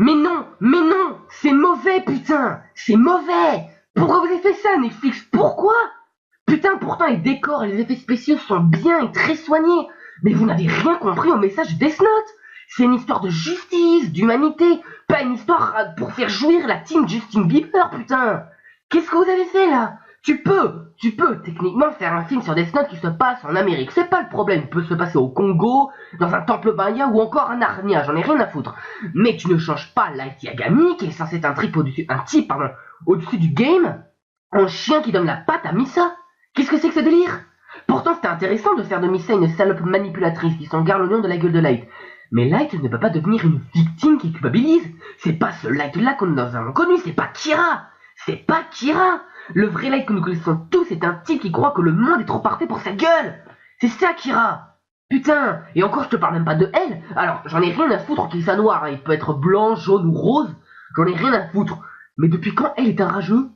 mais non, c'est mauvais, putain, c'est mauvais. Pourquoi vous avez fait ça, Netflix? Pourquoi? Putain, pourtant les décors et les effets spéciaux sont bien et très soignés. Mais vous n'avez rien compris au message Death Note. C'est une histoire de justice, d'humanité, pas une histoire pour faire jouir la team Justin Bieber, putain. Qu'est-ce que vous avez fait là? Tu peux techniquement faire un film sur Death Note qui se passe en Amérique. C'est pas le problème. Il peut se passer au Congo, dans un temple maya ou encore un Narnia. J'en ai rien à foutre. Mais tu ne changes pas Light Yagami, qui est censé être un type au-dessus du game, en chien qui donne la patte à Misa. Qu'est-ce que c'est que ce délire? Pourtant, c'était intéressant de faire de Misa une salope manipulatrice qui s'en garde le nom de la gueule de Light. Mais Light ne peut pas devenir une victime qui culpabilise. C'est pas ce Light-là que nous avons connu, c'est pas Kira. C'est pas Kira. Le vrai Light que nous connaissons tous est un type qui croit que le monde est trop parfait pour sa gueule. C'est ça, Kira. Putain, et encore je te parle même pas de elle. Alors, j'en ai rien à foutre qu'il soit noir, hein. Il peut être blanc, jaune ou rose. J'en ai rien à foutre. Mais depuis quand elle est un rageux?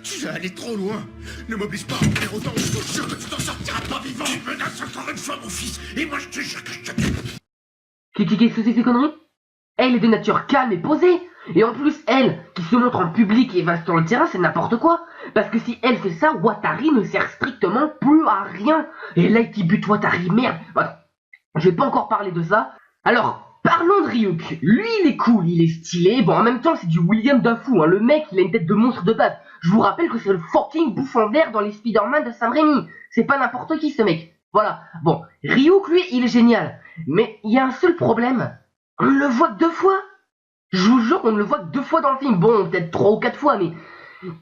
Tu vas aller trop loin. Ne m'oblige pas à en faire autant. Je te jure que tu t'en sortiras pas vivant. Tu menaces encore une fois mon fils. Et moi je te jure que je te... Qu'est-ce que c'est ces conneries? Elle est de nature calme et posée. Et en plus, elle, qui se montre en public et va sur le terrain, c'est n'importe quoi. Parce que si elle fait ça, Watari ne sert strictement plus à rien. Et là, qui bute Watari, merde. Voilà. Je vais pas encore parler de ça. Alors, parlons de Ryuk. Lui, il est cool, il est stylé. Bon, en même temps, c'est du William Dafoe, hein. Le mec, il a une tête de monstre de base. Je vous rappelle que c'est le fucking bouffon vert dans les Spider-Man de Sam Raimi. C'est pas n'importe qui, ce mec. Voilà. Bon, Ryuk, lui, il est génial. Mais il y a un seul problème. On le voit que 2 fois. Je vous jure qu'on ne le voit que 2 fois dans le film. Bon, peut-être 3 ou 4 fois, mais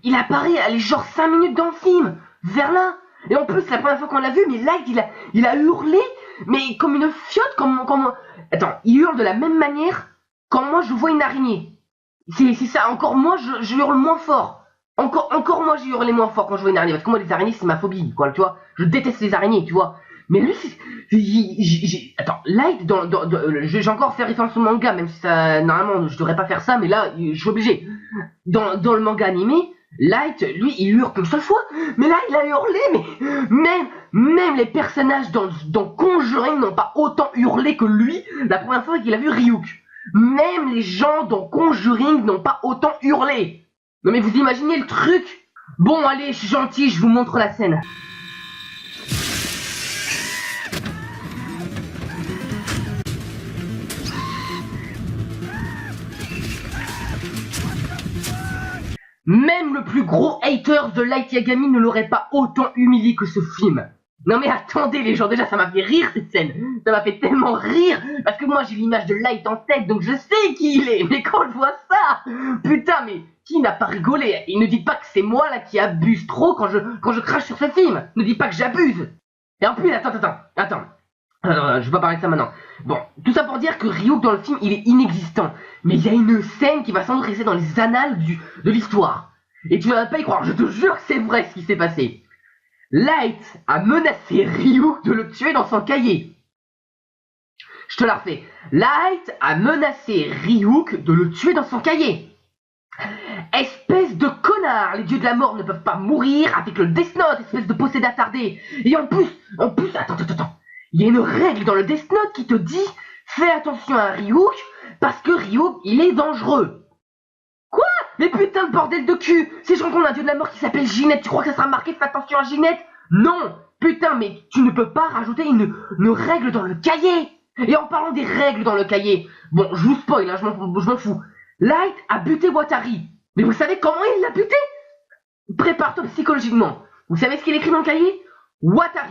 il apparaît, allez, genre 5 minutes dans le film. Vers là. Et en plus, c'est la première fois qu'on l'a vu, mais Light, il a hurlé, mais comme une fiotte, comme... Attends, il hurle de la même manière quand moi je vois une araignée. C'est ça, encore moi, je hurle moins fort. Encore moi, j'ai hurlé moins fort quand je vois une araignée. Parce que moi, les araignées, c'est ma phobie, quoi, tu vois. Je déteste les araignées, tu vois. Mais lui, attends, Light, j'ai encore fait référence au manga, même si ça, normalement, je devrais pas faire ça, mais là, je suis obligé. Dans le manga animé, Light, lui, il hurle qu'une seule fois, mais là, il a hurlé, mais même les personnages dans Conjuring n'ont pas autant hurlé que lui la première fois qu'il a vu Ryuk. Même les gens dans Conjuring n'ont pas autant hurlé. Non mais vous imaginez le truc? Bon, allez, je suis gentil, je vous montre la scène. Même le plus gros hater de Light Yagami ne l'aurait pas autant humilié que ce film. Non mais attendez les gens, déjà ça m'a fait rire cette scène. Ça m'a fait tellement rire, parce que moi j'ai l'image de Light en tête, donc je sais qui il est. Mais quand je vois ça, putain, mais qui n'a pas rigolé? Et ne dites pas que c'est moi là qui abuse trop quand je crache sur ce film. Ne dites pas que j'abuse. Et en plus, attends. Je vais pas parler de ça maintenant. Bon, tout ça pour dire que Ryuk dans le film, il est inexistant. Mais il y a une scène qui va sans doute rester dans les annales de l'histoire. Et tu vas pas y croire, je te jure que c'est vrai ce qui s'est passé. Light a menacé Ryuk de le tuer dans son cahier. Je te la refais. Light a menacé Ryuk de le tuer dans son cahier. Espèce de connard, les dieux de la mort ne peuvent pas mourir avec le Death Note, espèce de possédé attardé. Et en plus, attends. Il y a une règle dans le Death Note qui te dit fais attention à Ryuk parce que Ryuk il est dangereux. Quoi? Mais putain de bordel de cul! Si je rencontre un dieu de la mort qui s'appelle Ginette, tu crois que ça sera marqué fais attention à Ginette? Non! Putain, mais tu ne peux pas rajouter une règle dans le cahier! Et en parlant des règles dans le cahier, bon, je vous spoil, hein, je m'en fous. Light a buté Watari. Mais vous savez comment il l'a buté? Prépare-toi psychologiquement. Vous savez ce qu'il écrit dans le cahier? Watari.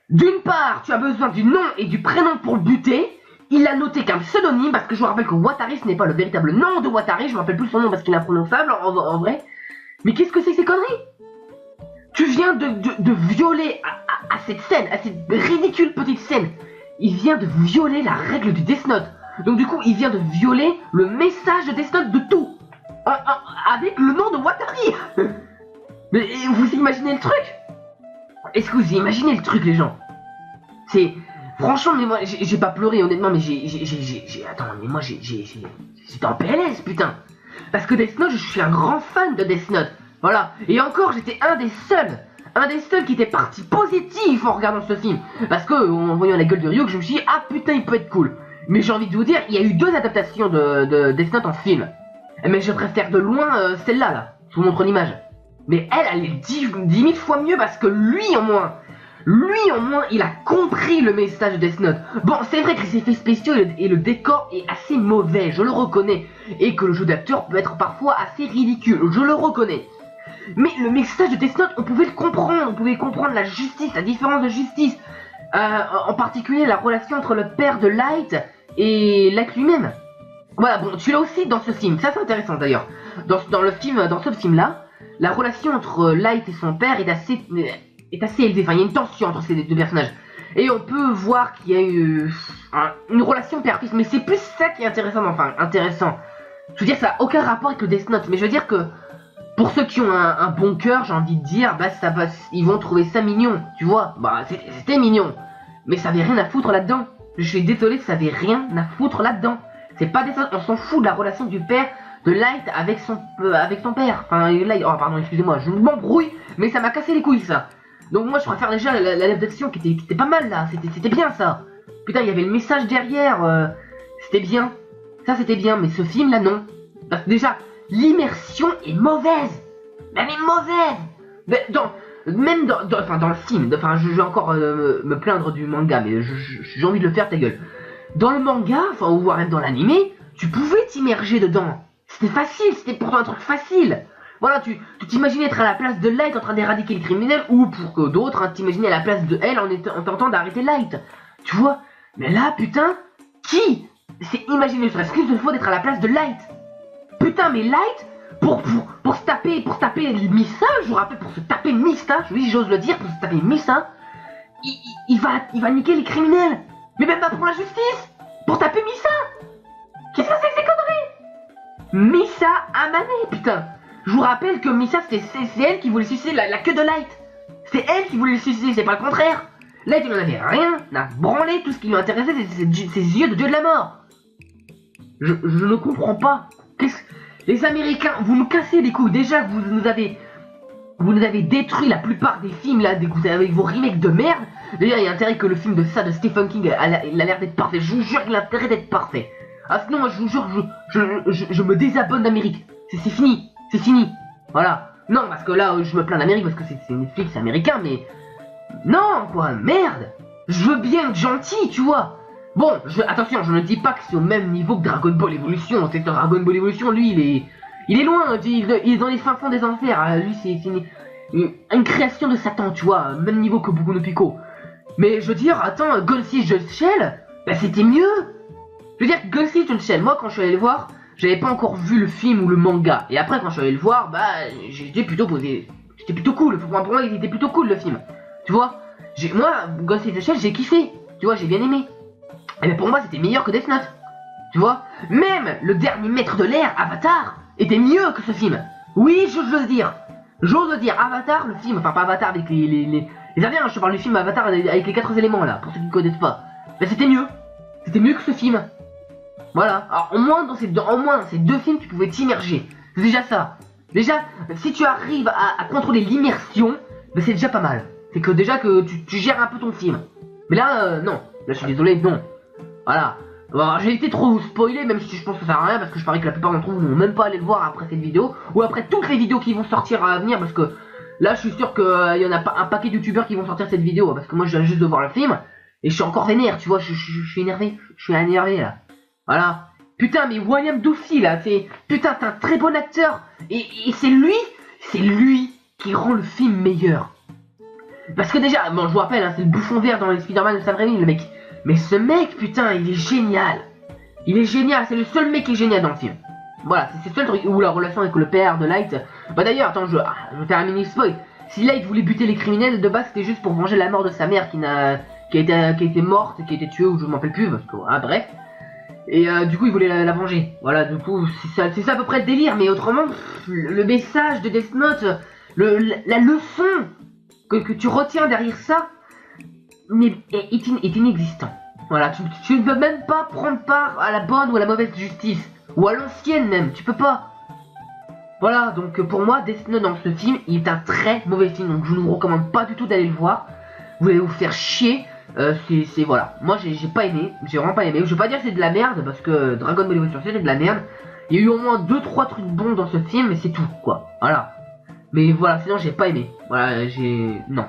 D'une part, tu as besoin du nom et du prénom pour le buter. Il a noté qu'un pseudonyme, parce que je vous rappelle que Watari, ce n'est pas le véritable nom de Watari. Je me rappelle plus son nom parce qu'il est imprononçable en vrai. Mais qu'est-ce que c'est que ces conneries? Tu viens de violer à cette scène, à cette ridicule petite scène. Il vient de violer la règle du Death Note. Donc du coup, il vient de violer le message de Death Note de tout. Avec le nom de Watari. Mais vous imaginez le truc? Est-ce que vous imaginez le truc, les gens? C'est... Franchement, mais moi, j'ai pas pleuré, honnêtement, mais Attends, mais moi, j'étais en PLS, putain. Parce que Death Note, je suis un grand fan de Death Note. Voilà. Et encore, j'étais un des seuls un des seuls qui était parti positif en regardant ce film. Parce que, en voyant la gueule de Ryuk, je me suis dit, ah putain, il peut être cool. Mais j'ai envie de vous dire, il y a eu 2 adaptations de Death Note en film. Mais je préfère de loin celle-là, là. Je vous montre l'image. Mais elle est 10 000 fois mieux parce que lui, au moins, il a compris le message de Death Note. Bon, c'est vrai que les effets spéciaux et le décor est assez mauvais, je le reconnais. Et que le jeu d'acteur peut être parfois assez ridicule, je le reconnais. Mais le message de Death Note, on pouvait le comprendre, on pouvait comprendre la justice, la différence de justice. En particulier la relation entre le père de Light et Light lui-même. Voilà, bon, tu l'as aussi dans ce film, ça c'est intéressant d'ailleurs. Dans ce film-là, la relation entre Light et son père est assez élevée, enfin il y a une tension entre ces 2 personnages. Et on peut voir qu'il y a eu une relation père-fils, mais c'est plus ça qui est intéressant, enfin intéressant. Je veux dire, ça n'a aucun rapport avec le Death Note, mais je veux dire que pour ceux qui ont un bon cœur, j'ai envie de dire, bah ils vont trouver ça mignon, tu vois. Bah c'était mignon, mais ça avait rien à foutre là-dedans. Je suis désolé, ça avait rien à foutre là-dedans. C'est pas des on s'en fout de la relation du père de Light avec son père. Enfin Light, oh pardon, excusez-moi, je m'embrouille, mais ça m'a cassé les couilles ça. Donc moi je préfère déjà l'adaptation qui était pas mal là, c'était bien ça. Putain, il y avait le message derrière, c'était bien. Ça c'était bien, mais ce film là non. Parce que déjà, l'immersion est mauvaise. Elle est mauvaise. Mais même dans le film, enfin je vais encore me plaindre du manga, mais j'ai envie de le faire, ta gueule. Dans le manga, enfin ou voire même dans l'animé, tu pouvais t'immerger dedans. C'était facile, c'était pourtant un truc facile. Voilà, tu t'imaginais être à la place de Light en train d'éradiquer les criminels, ou pour que d'autres, t'imaginer à la place de elle en tentant d'arrêter Light. Tu vois. Mais là, putain, qui s'est imaginé serait-ce qu'une seule fois d'être à la place de Light? Putain, mais Light, pour se taper Misa, je vous rappelle, pour se taper Misa, oui j'ose le dire, pour se taper Misa, il va niquer les criminels. Mais même pas pour la justice, pour taper Misa. Qu'est-ce que c'est que ces conneries? Misa Amane, putain. Je vous rappelle que Misa, c'est elle qui voulait sucer la queue de Light. C'est elle qui voulait le sucer, c'est pas le contraire. Light, il en avait rien à branler, tout ce qui lui intéressait, c'est ses yeux de dieu de la mort. Je ne comprends pas. Les Américains, vous nous cassez les couilles. Déjà, vous nous avez détruit la plupart des films là, avec vos remakes de merde. D'ailleurs, il y a intérêt que le film de Stephen King, il a l'air d'être parfait. Je vous jure qu'il a intérêt d'être parfait. Ah sinon, moi, je vous jure, je me désabonne d'Amérique. C'est fini, c'est fini. Voilà. Non, parce que là, je me plains d'Amérique parce que c'est Netflix américain, mais non, quoi, merde. Je veux bien être gentil, tu vois. Bon, attention, je ne dis pas que c'est au même niveau que Dragon Ball Evolution. C'est que Dragon Ball Evolution, lui, il est loin. Il est dans les fins fonds des enfers. Lui, c'est une création de Satan, tu vois, même niveau que Boku no Pico. Mais je veux dire, attends, Ghost in the Shell, bah c'était mieux. Je veux dire, Ghost in the Shell, moi quand je suis allé le voir, j'avais pas encore vu le film ou le manga. Et après, quand je suis allé le voir, bah j'étais plutôt posé. C'était plutôt cool. Pour moi, il était plutôt cool le film. Tu vois, moi, Ghost in the Shell, j'ai kiffé. Tu vois, j'ai bien aimé. Et bien pour moi, c'était meilleur que Death Note. Tu vois, même le dernier maître de l'air, Avatar, était mieux que ce film. Oui, j'ose dire. J'ose dire, Avatar, le film, enfin pas Avatar avec les aliens, je te parle du film Avatar avec les 4 éléments là, pour ceux qui ne connaissent pas. Ben c'était mieux. C'était mieux que ce film. Voilà. Alors au moins dans ces 2 films, tu pouvais t'immerger. C'est déjà ça. Déjà, si tu arrives à contrôler l'immersion, ben c'est déjà pas mal. C'est que déjà que tu gères un peu ton film. Mais là, non. Là je suis désolé, non. Voilà. Bon, j'ai été trop spoilé, même si je pense que ça sert à rien, parce que je parie que la plupart d'entre vous n'ont même pas allé le voir après cette vidéo, ou après toutes les vidéos qui vont sortir à venir, parce que là je suis sûr qu'il y en a pas un paquet de youtubeurs qui vont sortir cette vidéo, parce que moi je viens juste de voir le film, et je suis encore vénère, tu vois, je suis énervé, je suis énervé là. Voilà. Putain, mais William Duffy là, putain, c'est un très bon acteur, et c'est lui qui rend le film meilleur. Parce que déjà, bon je vous rappelle, hein, c'est le bouffon vert dans les Spider-Man de Sam Raimi, le mec. Mais ce mec, putain, il est génial. Il est génial, c'est le seul mec qui est génial dans le film. Voilà, c'est le seul truc où la relation avec le père de Light. Bah d'ailleurs, attends, je vais faire un mini spoil. Si Light voulait buter les criminels, de base c'était juste pour venger la mort de sa mère qui a été morte, qui a été tuée, ou je m'en rappelle plus, parce que voilà, bref. Et du coup il voulait la venger. Voilà, du coup c'est ça à peu près le délire, mais autrement, le message de Death Note, la leçon que tu retiens derrière ça, est inexistant. Voilà, tu ne peux même pas prendre part à la bonne ou à la mauvaise justice. Ou à l'ancienne même, tu peux pas. Voilà, donc pour moi, Death Note dans ce film, il est un très mauvais film, donc je ne vous recommande pas du tout d'aller le voir. Vous allez vous faire chier, c'est voilà. Moi j'ai pas aimé, j'ai vraiment pas aimé. Je vais pas dire que c'est de la merde, parce que Dragon Ball Evolution c'est de la merde. Il y a eu au moins 2-3 trucs bons dans ce film, mais c'est tout, quoi. Voilà. Mais voilà, sinon j'ai pas aimé. Voilà, non.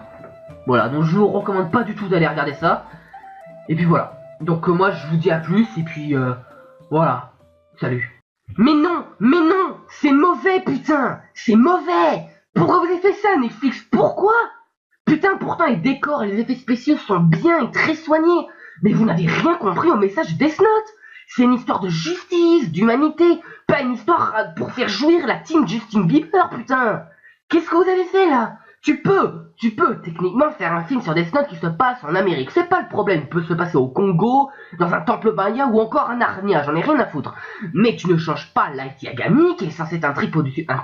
Voilà, donc je vous recommande pas du tout d'aller regarder ça. Et puis voilà. Donc moi je vous dis à plus, et puis voilà. Salut. Mais non, c'est mauvais, putain, c'est mauvais. Pourquoi vous avez fait ça, Netflix? Pourquoi? Putain, pourtant les décors et les effets spéciaux sont bien et très soignés. Mais vous n'avez rien compris au message Death Note. C'est une histoire de justice, d'humanité, pas une histoire pour faire jouir la team Justin Bieber, putain. Qu'est-ce que vous avez fait là? Tu peux techniquement faire un film sur Death Note qui se passe en Amérique, c'est pas le problème, il peut se passer au Congo, dans un temple maya ou encore à Narnia, j'en ai rien à foutre. Mais tu ne changes pas Light Yagami, qui est censé être un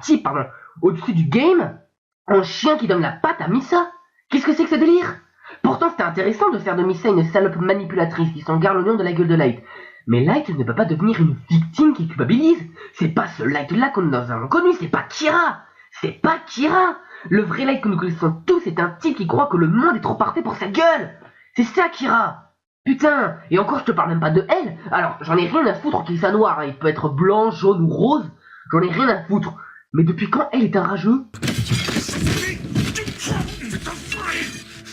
type au-dessus du game, en chien qui donne la patte à Misa. Qu'est-ce que c'est que ce délire? Pourtant c'était intéressant de faire de Misa une salope manipulatrice qui s'en garde le nom de la gueule de Light. Mais Light ne peut pas devenir une victime qui culpabilise. C'est pas ce Light-là que nous avons connu, c'est pas Kira. C'est pas Kira. Le vrai Light que nous connaissons tous est un type qui croit que le monde est trop parfait pour sa gueule. C'est ça, Kira. Putain, et encore je te parle même pas de elle. Alors, j'en ai rien à foutre qu'il soit noir, hein. Il peut être blanc, jaune ou rose. J'en ai rien à foutre. Mais depuis quand elle est un rageux?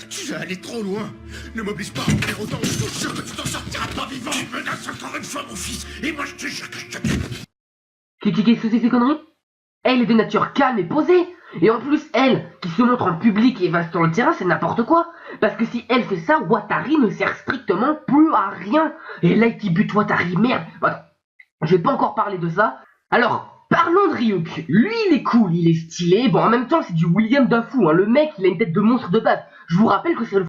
Tu vas aller trop loin. Ne m'oblige pas à en faire autant, je te jure que tu t'en sortiras pas vivant. Tu menaces encore une fois mon fils, et moi je te jure que je te tue. Qu'est-ce que c'est ces conneries? Elle est de nature calme et posée. Et en plus, elle, qui se montre en public et va sur le terrain, c'est n'importe quoi. Parce que si elle fait ça, Watari ne sert strictement plus à rien. Et là, il bute Watari, merde. Voilà. Je vais pas encore parler de ça. Alors, parlons de Ryuk. Lui, il est cool, il est stylé. Bon, en même temps, c'est du William Dafoe, hein. Le mec, il a une tête de monstre de base. Je vous rappelle que c'est le